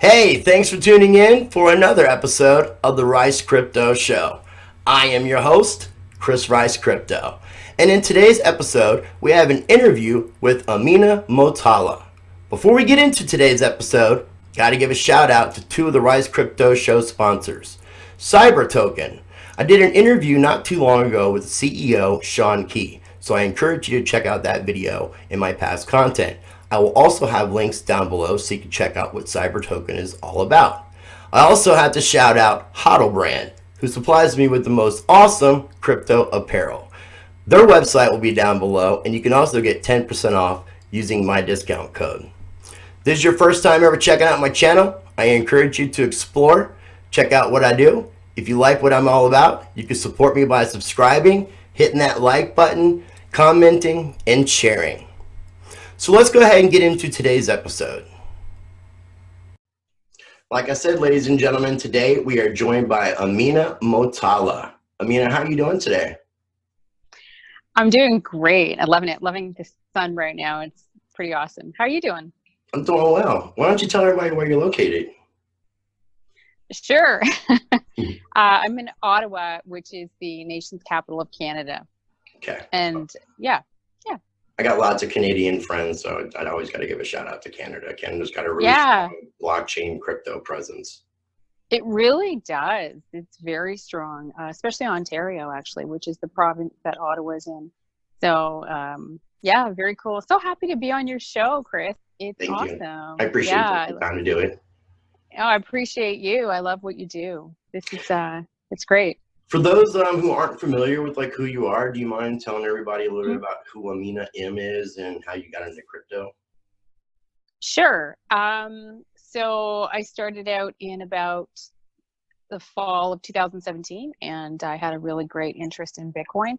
Hey, thanks for tuning in for another episode of the Rice Crypto Show. I am your host, Chris Rice Crypto. And in today's episode, we have an interview with Amina Motala. Before we get into today's episode, gotta give a shout out to two of the Rice Crypto Show sponsors. Cyber Token. I did an interview not too long ago with CEO Sean Key, so I encourage you to check out that video in my past content. I will also have links down below so you can check out what Cyber Token is all about. I also have to shout out Hodl Brand, who supplies me with the most awesome crypto apparel. Their website will be down below, and you can also get 10% off using my discount code. This is your first time ever checking out my channel. I encourage you to explore, check out what I do. If you like what I'm all about, you can support me by subscribing, hitting that like button, commenting, and sharing. So let's go ahead and get into today's episode. Like I said, ladies and gentlemen, today we are joined by Amina Motala. Amina, how are you doing today? I'm doing great. I loving it. Loving the sun right now. It's pretty awesome. How are you doing? I'm doing well. Why don't you tell everybody where you're located? Sure. I'm in Ottawa, which is the nation's capital of Canada. Okay. And yeah. I got lots of Canadian friends, so I'd always got to give a shout out to Canada. Canada's got a really strong blockchain crypto presence. It really does. It's very strong, especially Ontario, actually, which is the province that Ottawa's in. So, yeah, very cool. So happy to be on your show, Chris. It's Thank awesome. You. I appreciate the time to do it. Oh, I appreciate you. I love what you do. This is, it's great. For those who aren't familiar with like who you are, do you mind telling everybody a little bit about who Amina M is and how you got into crypto? Sure. So I started out in about the fall of 2017, and I had a really great interest in Bitcoin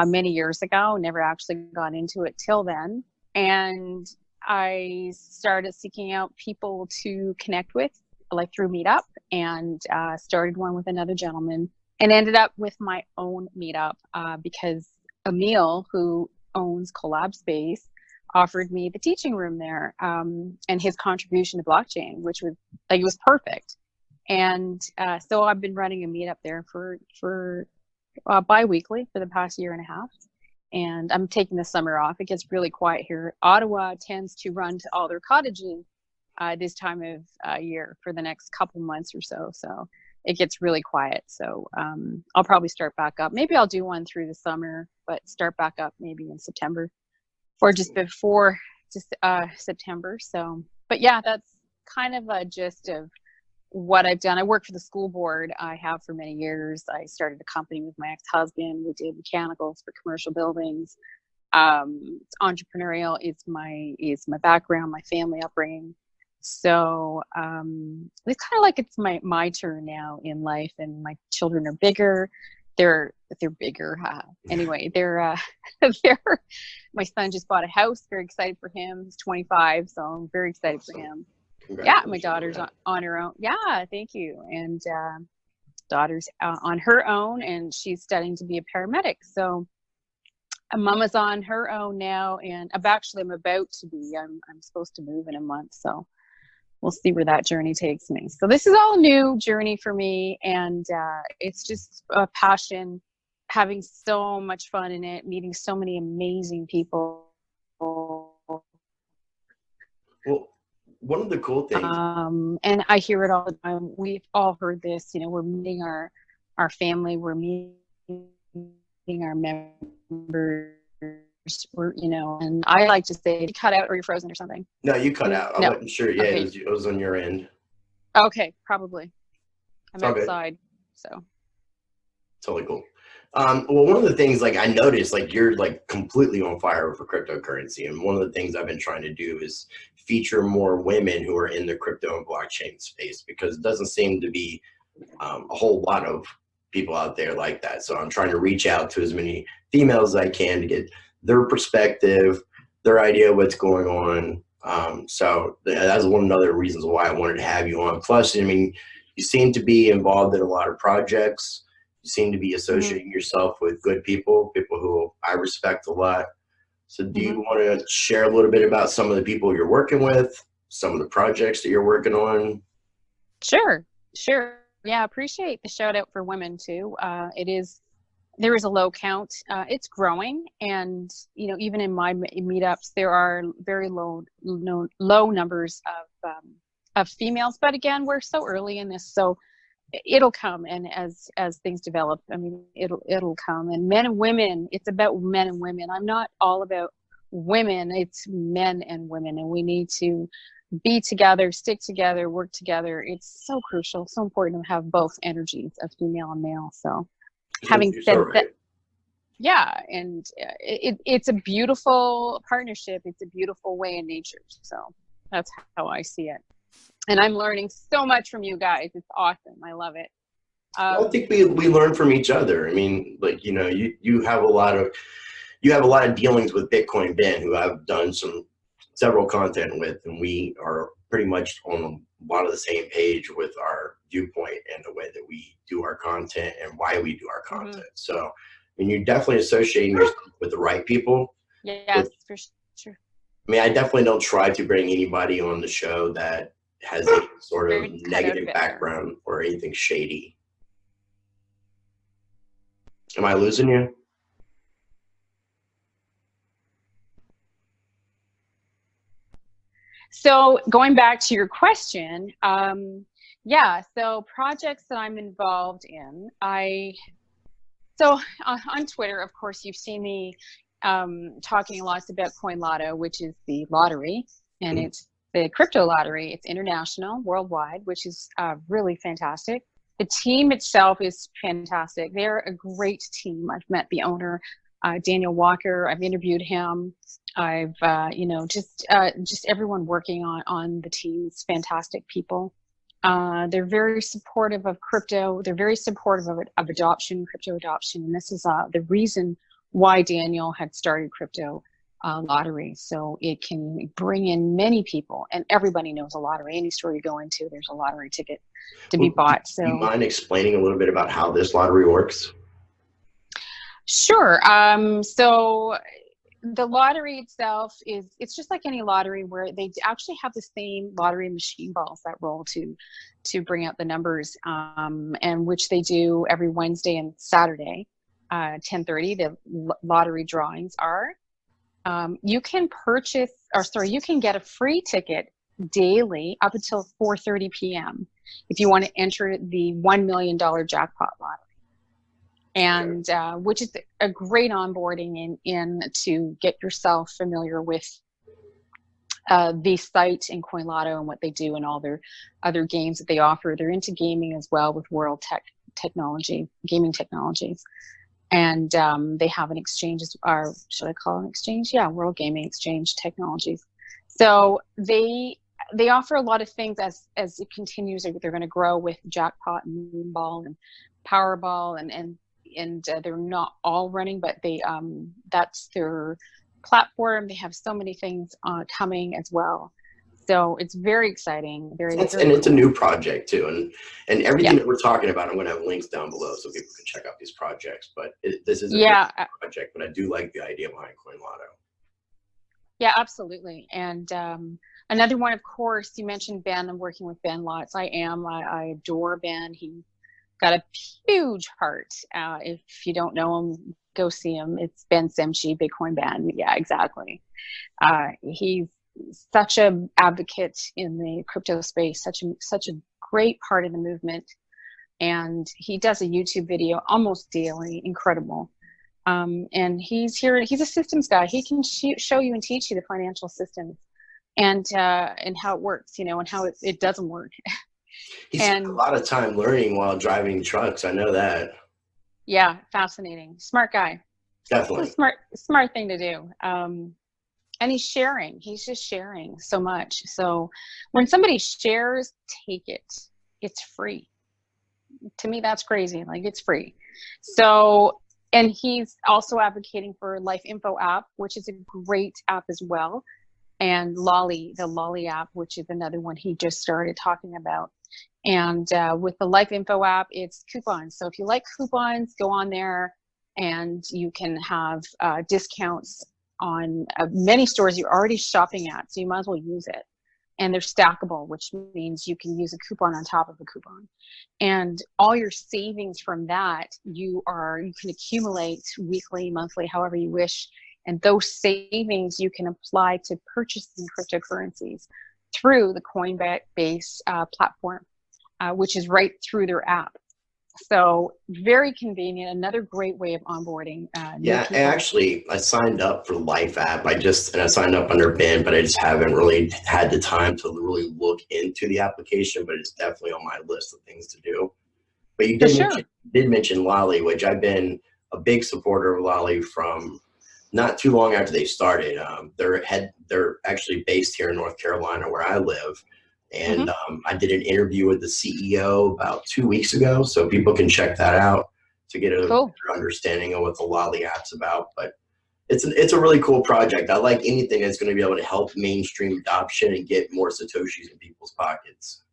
many years ago. Never actually got into it till then. And I started seeking out people to connect with, like through Meetup, and started one with another gentleman. And ended up with my own meetup because Emil, who owns Collab Space, offered me the teaching room there and his contribution to blockchain, which was like, it was perfect. And so I've been running a meetup there for bi-weekly for the past year and a half. And I'm taking the summer off. It gets really quiet here. Ottawa tends to run to all their cottages this time of year for the next couple months or so. So it gets really quiet. So I'll probably start back up. Maybe I'll do one through the summer, but start back up maybe in September or just before September. So, but yeah, that's kind of a gist of what I've done. I work for the school board. I have for many years. I started a company with my ex-husband. We did mechanicals for commercial buildings. It's entrepreneurial is my background, my family upbringing. So it's kind of like it's my turn now in life, and my children are bigger. They're bigger. Anyway, they're my son just bought a house. Very excited for him. He's 25, so I'm very excited for him. Yeah, my daughter's on her own. Yeah, thank you. And daughter's on her own, and she's studying to be a paramedic. So Mama's on her own now, and I'm about to be. I'm supposed to move in a month, so we'll see where that journey takes me. So this is all a new journey for me, and it's just a passion, having so much fun in it, meeting so many amazing people. Well, one of the cool things, and I hear it all the time. We've all heard this. You know, we're meeting our family, we're meeting our members. We're, you know, and I like to say, you cut out or you're frozen or something. No, you cut out. I wasn't sure. Yeah, okay. It was on your end. Okay, probably. I'm outside, so. Totally cool. Well, one of the things, like I noticed, like you're like completely on fire for cryptocurrency, and one of the things I've been trying to do is feature more women who are in the crypto and blockchain space, because it doesn't seem to be a whole lot of people out there like that. So I'm trying to reach out to as many females as I can to get their perspective, their idea of what's going on. So that's one of the reasons why I wanted to have you on. Plus, I mean, you seem to be involved in a lot of projects. You seem to be associating yourself with good people who I respect a lot. So do you want to share a little bit about some of the people you're working with, some of the projects that you're working on? Sure, sure. Yeah, appreciate the shout out for women too. There is a low count. It's growing, and even in my meetups, there are very low numbers of females. But again, we're so early in this, so it'll come. And as things develop, I mean, it'll come. And men and women, it's about men and women. I'm not all about women. It's men and women, and we need to be together, stick together, work together. It's so crucial, so important to have both energies of female and male. So having You're so said that, right. yeah, and it's a beautiful partnership. It's a beautiful way in nature. So that's how I see it. And I'm learning so much from you guys. It's awesome. I love it. Well, I think we learn from each other. I mean, like, you have a lot of dealings with Bitcoin Ben, who I've done several content with, and we are pretty much on a lot of the same page with our viewpoint and the way that we do our content and why we do our Mhm. content. So, I mean, you're definitely associating yourself with the right people. Yes, for sure. I mean, I definitely don't try to bring anybody on the show that has any sort of Very cut out of negative it there. background or anything shady. Am I losing you? So going back to your question, yeah, so projects that I'm involved in, on Twitter, of course, you've seen me talking lots about Coin Lotto, which is the lottery, and Mhm. it's the crypto lottery. It's international, worldwide, which is really fantastic. The team itself is fantastic. They're a great team. I've met the owner, Daniel Walker. I've interviewed him. I've, just everyone working on the team is fantastic people. They're very supportive of crypto. They're very supportive of adoption, crypto adoption. And this is the reason why Daniel had started crypto lottery. So it can bring in many people, and everybody knows a lottery. Any store you go into, there's a lottery ticket to be Well, do bought. you So mind explaining a little bit about how this lottery works? sure. So the lottery itself it's just like any lottery where they actually have the same lottery machine balls that roll to bring out the numbers, and which they do every Wednesday and Saturday, 10:30. The lottery drawings are. You can you can get a free ticket daily up until 4:30 p.m. if you want to enter the $1 million jackpot lottery, Okay. and which is a great onboarding in to get yourself familiar with the site and Coin Lotto and what they do and all their other games that they offer. They're into gaming as well with World Technology, gaming technologies. And they have an exchange, or should I call it an exchange? Yeah, World Gaming Exchange Technologies. So they offer a lot of things as it continues. They're going to grow with Jackpot and Moonball and Powerball, and they're not all running, but that's their platform. They have so many things coming as well. So it's very exciting, very, And very it's a cool. new project too, and everything Yeah. that we're talking about, I'm going to have links down below so people can check out these projects. But this is a very Yeah. new project, but I do like the idea behind Coin Lotto. Yeah, absolutely. And another one, of course, you mentioned Ben. I'm working with Ben lots. I adore Ben. He got a huge heart. If you don't know him, go see him. It's Ben Semchi, Bitcoin Ben. Yeah, exactly. He's such an advocate in the crypto space, such a great part of the movement. And he does a YouTube video almost daily. Incredible. And he's here. He's a systems guy. He can show you and teach you the financial systems and how it works, and how it doesn't work. He spent a And lot of time learning while driving trucks. I know that. yeah, fascinating, smart guy. It's a Definitely. smart thing to do. And he's sharing. He's just sharing so much. So when somebody shares, take it. It's free. To me, that's crazy. Like, it's free. So, and he's also advocating for Life Info app, which is a great app as well. And Lolly, the Lolly app, which is another one he just started talking about. And with the Life Info app, it's coupons. So if you like coupons, go on there and you can have discounts on many stores you're already shopping at. So you might as well use it. and they're stackable, which means you can use a coupon on top of a coupon. And all your savings from that, you can accumulate weekly, monthly, however you wish. And those savings you can apply to purchasing cryptocurrencies through the Coinbase platform, which is right through their app. So very convenient. Another great way of onboarding. Yeah, I signed up for Life app. I signed up under Ben, but I just haven't really had the time to really look into the application. But it's definitely on my list of things to do. But you did mention Lolly, which I've been a big supporter of Lolly from not too long after they started. They're actually based here in North Carolina, where I live. And I did an interview with the CEO about 2 weeks ago, so people can check that out to get a better understanding of what the Lolly app's about. But it's a really cool project. I like anything that's going to be able to help mainstream adoption and get more Satoshis in people's pockets.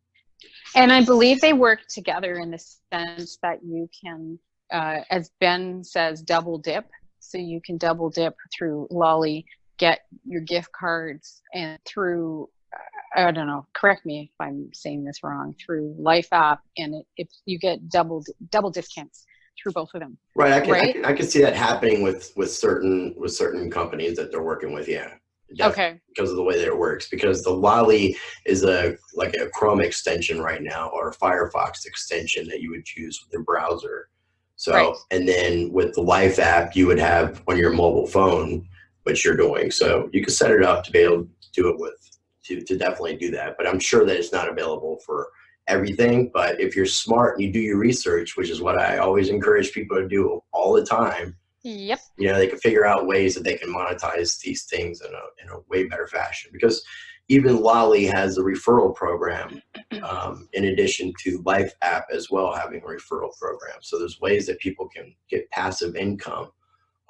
And I believe they work together in the sense that you can, as Ben says, double dip. So you can double dip through Lolly, get your gift cards, and through I don't know, correct me if I'm saying this wrong, through Life app, and if you get double discounts through both of them. Right. I can see that happening with certain companies that they're working with. Yeah. Okay. Because of the way that it works, because the Lolly is like a Chrome extension right now, or a Firefox extension that you would choose with your browser. So, and then with the Life app, you would have on your mobile phone what you're doing. So you can set it up to be able to do it to definitely do that. But I'm sure that it's not available for everything. But if you're smart and you do your research, which is what I always encourage people to do all the time, yep, they can figure out ways that they can monetize these things in a way better fashion. Because even Lolly has a referral program, in addition to Life app as well, having a referral program. So there's ways that people can get passive income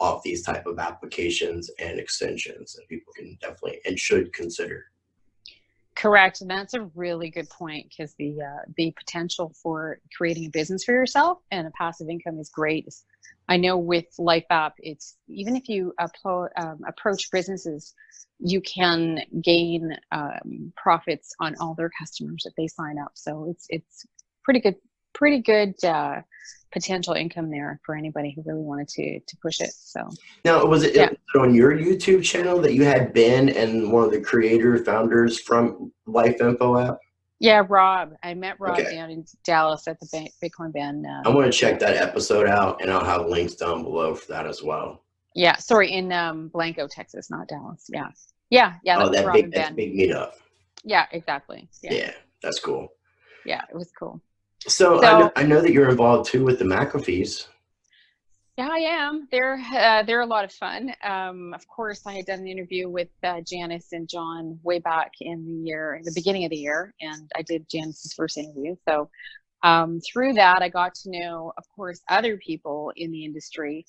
off these type of applications and extensions that people can definitely and should consider. Correct. And that's a really good point, because the potential for creating a business for yourself and a passive income is great. I know with Life app, it's even if you approach businesses, you can gain profits on all their customers if they sign up. So it's pretty good potential income there for anybody who really wanted to push it. So now, was it on your YouTube channel that you had Ben and one of the founders from Life Info app? Yeah, Rob. I met Rob down in Dallas at the Bitcoin Ben. I'm going to check that episode out, and I'll have links down below for that as well. Yeah, sorry, in Blanco, Texas, not Dallas. Yeah. That was Rob and Ben. That's a big meetup. Yeah, exactly. Yeah, that's cool. Yeah, it was cool. So I know that you're involved too with the McAfees. Yeah, I am. They're a lot of fun. Of course, I had done an interview with Janice and John way back in the beginning of the year, and I did Janice's first interview. So through that, I got to know, of course, other people in the industry,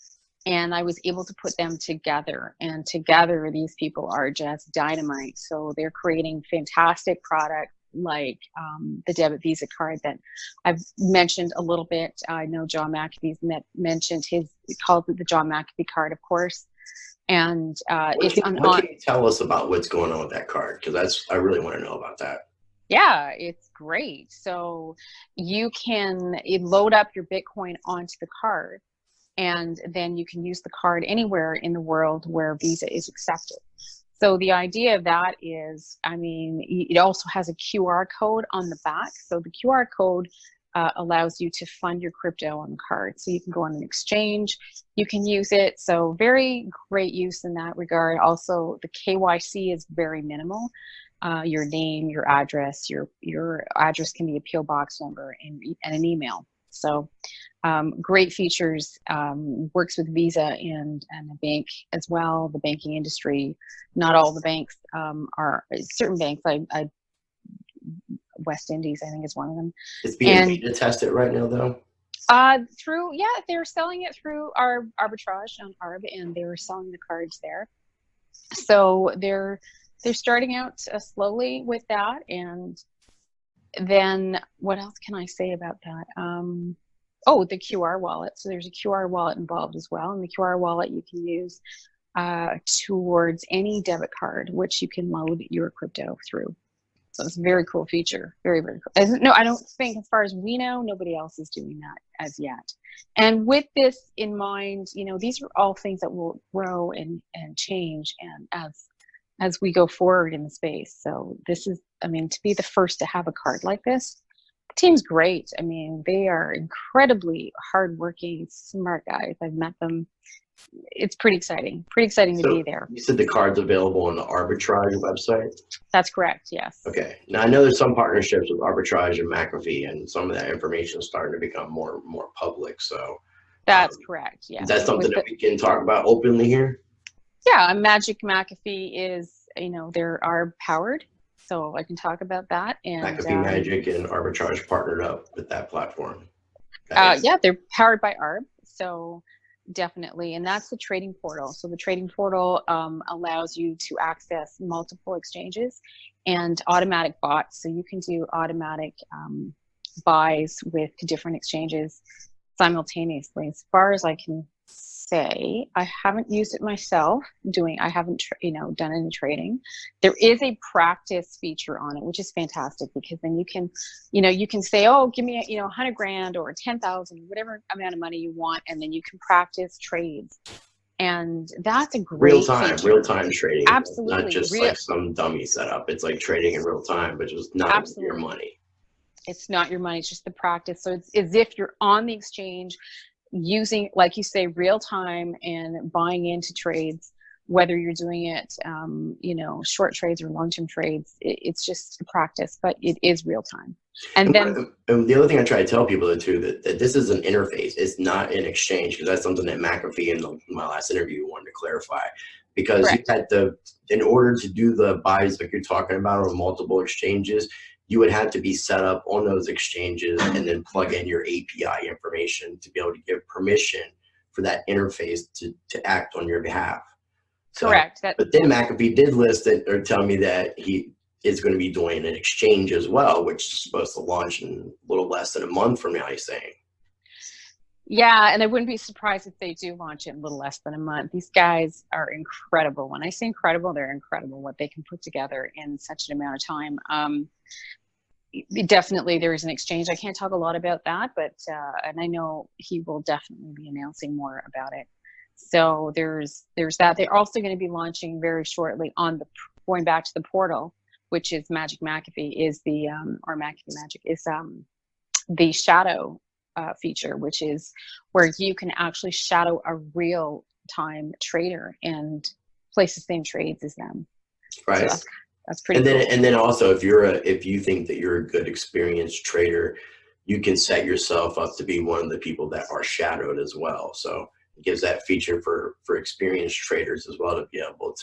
and I was able to put them together. And together, these people are just dynamite. So they're creating fantastic products, like the debit Visa card that I've mentioned a little bit. I know John McAfee's mentioned he called it the John McAfee card, of course. And what can you tell us about what's going on with that card? Because I really want to know about that. Yeah, it's great. So you can load up your Bitcoin onto the card, and then you can use the card anywhere in the world where Visa is accepted. So the idea of that is, it also has a QR code on the back. So the QR code allows you to fund your crypto on the card. So you can go on an exchange, you can use it. So very great use in that regard. Also, the KYC is very minimal. Your name, your address address can be a PO box number and an email. So great features, works with Visa and the bank as well, the banking industry. Not all the banks are, certain banks, West Indies, I think, is one of them. It's being beta tested right now, though? They're selling it through our arbitrage on ARB, and they were selling the cards there. So they're starting out slowly with that. And then what else can I say about that? The QR wallet. So there's a QR wallet involved as well. And the QR wallet you can use towards any debit card, which you can load your crypto through. So it's a very cool feature. Very, very cool. No, I don't think, as far as we know, nobody else is doing that as yet. And with this in mind, these are all things that will grow and change and as we go forward in the space. So this is, to be the first to have a card like this, the team's great. They are incredibly hardworking, smart guys. I've met them. It's pretty exciting to be there. You said the card's available on the Arbitrage website? That's correct, yes. Okay. Now, I know there's some partnerships with Arbitrage and McAfee, and some of that information is starting to become more public. So that's correct, yes. Is that something that we can talk about openly here? Yeah, Magic McAfee is, they're Arb powered, so I can talk about that. And McAfee Magic and Arbitrage partnered up with that platform. Yeah, they're powered by Arb, so definitely. And that's the trading portal. So the trading portal allows you to access multiple exchanges and automatic bots. So you can do automatic buys with different exchanges simultaneously. As far as I can say, I haven't used it myself. I haven't done any trading. There is a practice feature on it, which is fantastic, because then you can say, oh, give me 100 grand or 10,000, whatever amount of money you want, and then you can practice trades. And that's a great real time trading. Absolutely. Not just like some dummy setup. It's like trading in real time, but just not your money. It's not your money, it's just the practice. So it's as if you're on the exchange using, like you say, real time and buying into trades, whether you're doing it, short trades or long-term trades. It's just a practice, but it is real time. And then the other thing I try to tell people too, that this is an interface. It's not an exchange, because that's something that McAfee in my last interview wanted to clarify. Because correct. You had in order to do the buys like you're talking about on multiple exchanges, you would have to be set up on those exchanges and then plug in your API information to be able to give permission for that interface to act on your behalf. Correct. But then McAfee did list it or tell me that he is going to be doing an exchange as well, which is supposed to launch in a little less than a month from now, he's saying. Yeah, and I wouldn't be surprised if they do launch it in a little less than a month. These guys are incredible. When I say incredible, they're incredible, what they can put together in such an amount of time. Definitely there is an exchange. I can't talk a lot about that, but and I know he will definitely be announcing more about it. So there's that. They're also going to be launching very shortly going back to the portal, which is Magic McAfee is the or McAfee Magic is the shadow feature, which is where you can actually shadow a real time trader and place the same trades as them. Right. So that's pretty cool. And then also, if you think that you're a good experienced trader, you can set yourself up to be one of the people that are shadowed as well. So it gives that feature for experienced traders as well to be able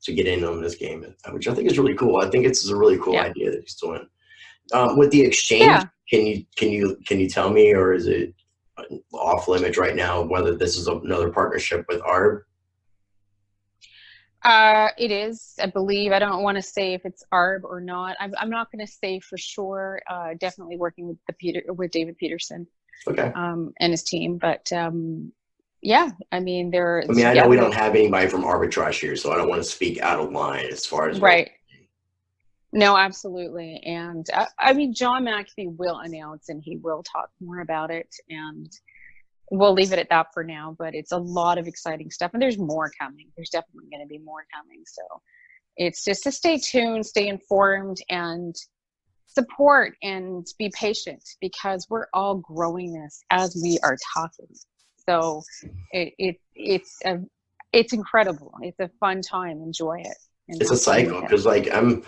to get in on this game, which I think is really cool. I think it's a really cool idea that he's doing. With the exchange, can you tell me, or is it off limits right now whether this is another partnership with Arb? It is, I believe. I don't want to say if it's Arb or not. I'm not going to say for sure. Definitely working with David Peterson, okay, and his team. But yeah, I mean, I know we don't have anybody from Arbitrage here, so I don't want to speak out of line as far as right. No, absolutely. And I mean, John McAfee will announce and he will talk more about it, and we'll leave it at that for now. But it's a lot of exciting stuff, and there's more coming. There's definitely going to be more coming. So it's just to stay tuned, stay informed, and support and be patient, because we're all growing this as we are talking. So it's incredible. It's a fun time. Enjoy it. It's a cycle, because like I'm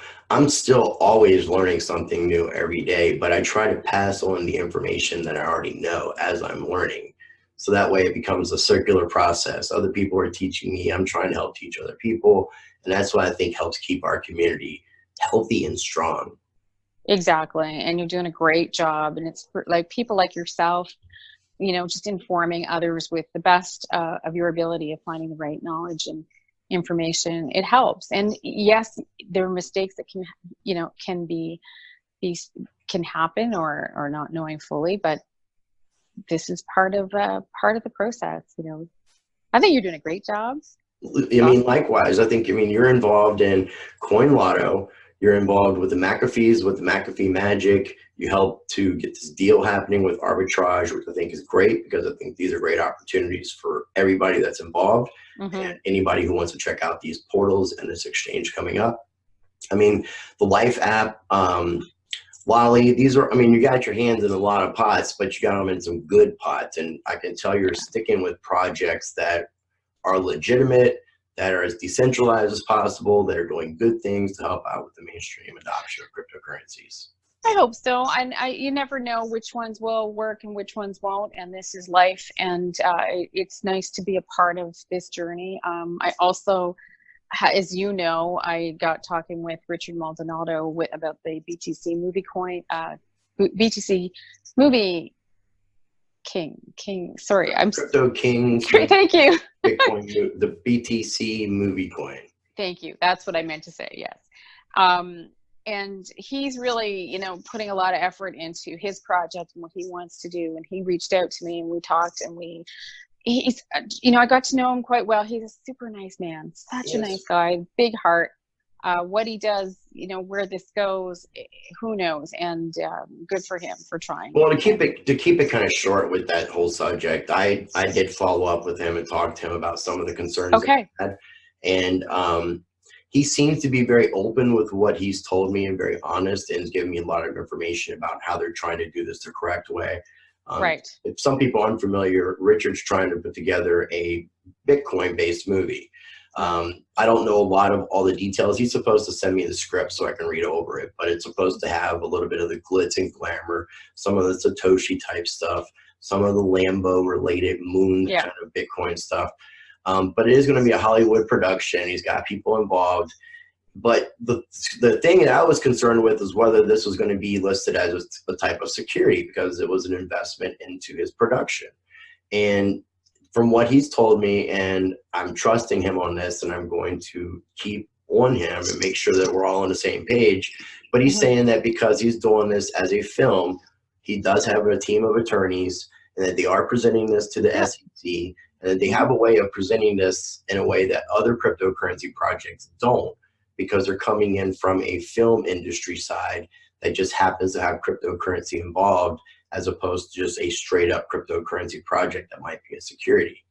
still always learning something new every day, but I try to pass on the information that I already know as I'm learning. So that way it becomes a circular process. Other people are teaching me, I'm trying to help teach other people. And that's what I think helps keep our community healthy and strong. Exactly. And you're doing a great job. And it's like people like yourself, just informing others with the best of your ability of finding the right knowledge and information. It helps. And yes, there are mistakes that can happen or not knowing fully, but this is part of the process. I think you're doing a great job. I mean, likewise, you're involved in Coin Lotto. You're involved with the McAfees, with the McAfee Magic. You help to get this deal happening with arbitrage, which I think is great because I think these are great opportunities for everybody that's involved and anybody who wants to check out these portals and this exchange coming up. I mean, the Life app, Wally, these are, I mean, you got your hands in a lot of pots, but you got them in some good pots. And I can tell you're sticking with projects that are legitimate, that are as decentralized as possible, that are doing good things to help out with the mainstream adoption of cryptocurrencies. I hope so. And you never know which ones will work and which ones won't. And this is life. And it's nice to be a part of this journey. I also, as you know, I got talking with Richard Maldonado about the BTC movie coin, BTC movie King. Sorry, I'm Crypto King. Thank you. Bitcoin, the BTC movie coin. Thank you. That's what I meant to say. Yes. And he's really, putting a lot of effort into his project and what he wants to do. And he reached out to me and we talked and he's, I got to know him quite well. He's a super nice man, such a nice guy, big heart. What he does, where this goes, who knows? And good for him for trying. Well, to keep it kind of short with that whole subject, I did follow up with him and talk to him about some of the concerns that he had. And he seems to be very open with what he's told me and very honest and has given me a lot of information about how they're trying to do this the correct way. Right. If some people aren't familiar, Richard's trying to put together a Bitcoin-based movie. I don't know a lot of all the details. He's supposed to send me the script so I can read over it, but it's supposed to have a little bit of the glitz and glamour, some of the Satoshi type stuff, some of the Lambo related moon kind of Bitcoin stuff. But it is going to be a Hollywood production. He's got people involved. But the thing that I was concerned with is whether this was going to be listed as a type of security because it was an investment into his production. And from what he's told me, and I'm trusting him on this, and I'm going to keep on him and make sure that we're all on the same page. But he's saying that because he's doing this as a film, he does have a team of attorneys, and that they are presenting this to the SEC, and that they have a way of presenting this in a way that other cryptocurrency projects don't, because they're coming in from a film industry side that just happens to have cryptocurrency involved, as opposed to just a straight up cryptocurrency project that might be a security.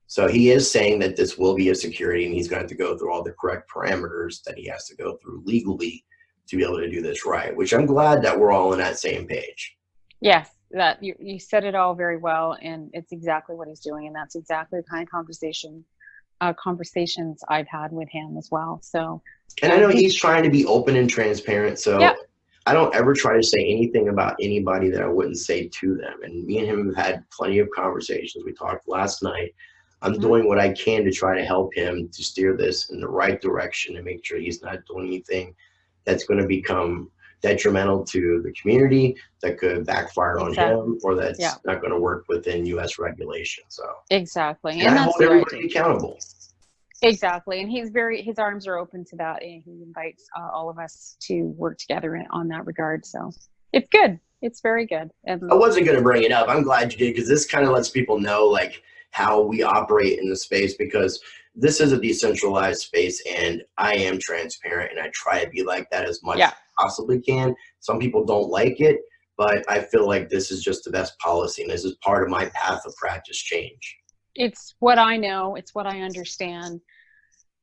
So he is saying that this will be a security and he's going to have to go through all the correct parameters that he has to go through legally to be able to do this right, which I'm glad that we're all on that same page. Yes, that you said it all very well, and it's exactly what he's doing, and that's exactly the kind of conversations I've had with him as well. So, and I know he's trying to be open and transparent, so I don't ever try to say anything about anybody that I wouldn't say to them. And me and him have had plenty of conversations. We talked last night. I'm doing what I can to try to help him to steer this in the right direction and make sure he's not doing anything that's going to become detrimental to the community, that could backfire on him, or that's not going to work within U.S. regulation. So exactly, and I hold everybody accountable. Exactly, and his arms are open to that, and he invites all of us to work together on that regard. So it's good. It's very good. And I wasn't going to bring it up. I'm glad you did, because this kind of lets people know like how we operate in the space, because this is a decentralized space and I am transparent and I try to be like that as much as I possibly can. Some people don't like it, but I feel like this is just the best policy, and this is part of my path of practice change. It's what I know. It's what I understand.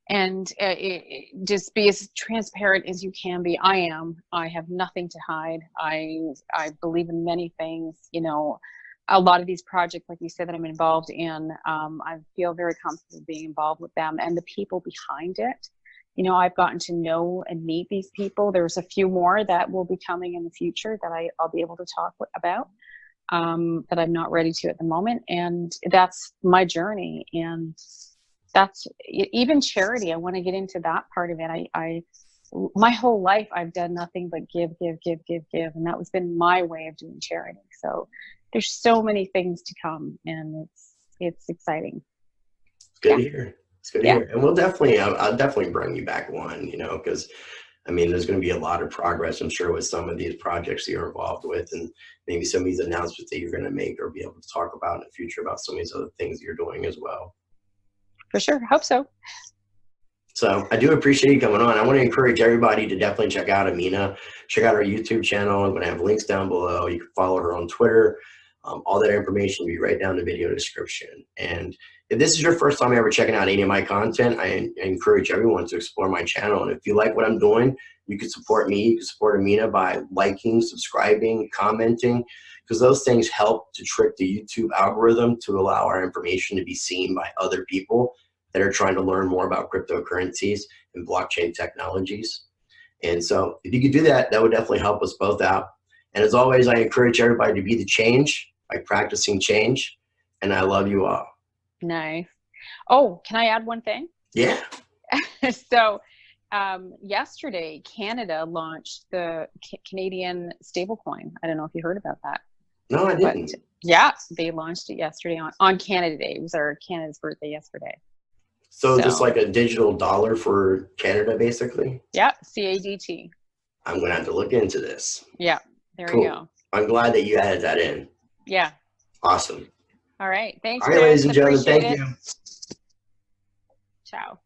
And just be as transparent as you can be. I am. I have nothing to hide. I believe in many things. A lot of these projects, like you said, that I'm involved in, I feel very comfortable being involved with them and the people behind it. I've gotten to know and meet these people. There's a few more that will be coming in the future that I'll be able to talk about. That I'm not ready to at the moment, and that's my journey. And that's even charity. I want to get into that part of it. I my whole life I've done nothing but give, and that was been my way of doing charity. So there's so many things to come, and it's exciting. It's good to hear. It's good to hear, and I'll definitely bring you back one. Because I mean, there's going to be a lot of progress, I'm sure, with some of these projects you're involved with, and maybe some of these announcements that you're going to make or be able to talk about in the future about some of these other things you're doing as well. For sure. Hope so. So I do appreciate you coming on. I want to encourage everybody to definitely check out Amina. Check out her YouTube channel. I'm going to have links down below. You can follow her on Twitter. All that information will be right down in the video description. And if this is your first time ever checking out any of my content, I encourage everyone to explore my channel. And if you like what I'm doing, you can support me. You can support Amina by liking, subscribing, commenting, because those things help to trick the YouTube algorithm to allow our information to be seen by other people that are trying to learn more about cryptocurrencies and blockchain technologies. And so if you could do that, that would definitely help us both out. And as always, I encourage everybody to be the change by practicing change. And I love you all. Nice. Oh, can I add one thing? Yeah. So yesterday, Canada launched the Canadian stablecoin. I don't know if you heard about that. No, I didn't. But yeah, they launched it yesterday on Canada Day. It was our Canada's birthday yesterday. So just like a digital dollar for Canada, basically? Yeah, CADT. I'm going to have to look into this. Yeah, there Cool. you go. I'm glad that you added that in. Yeah. Awesome. All right. Thanks, All right, ladies and gentlemen, thank you. Ciao.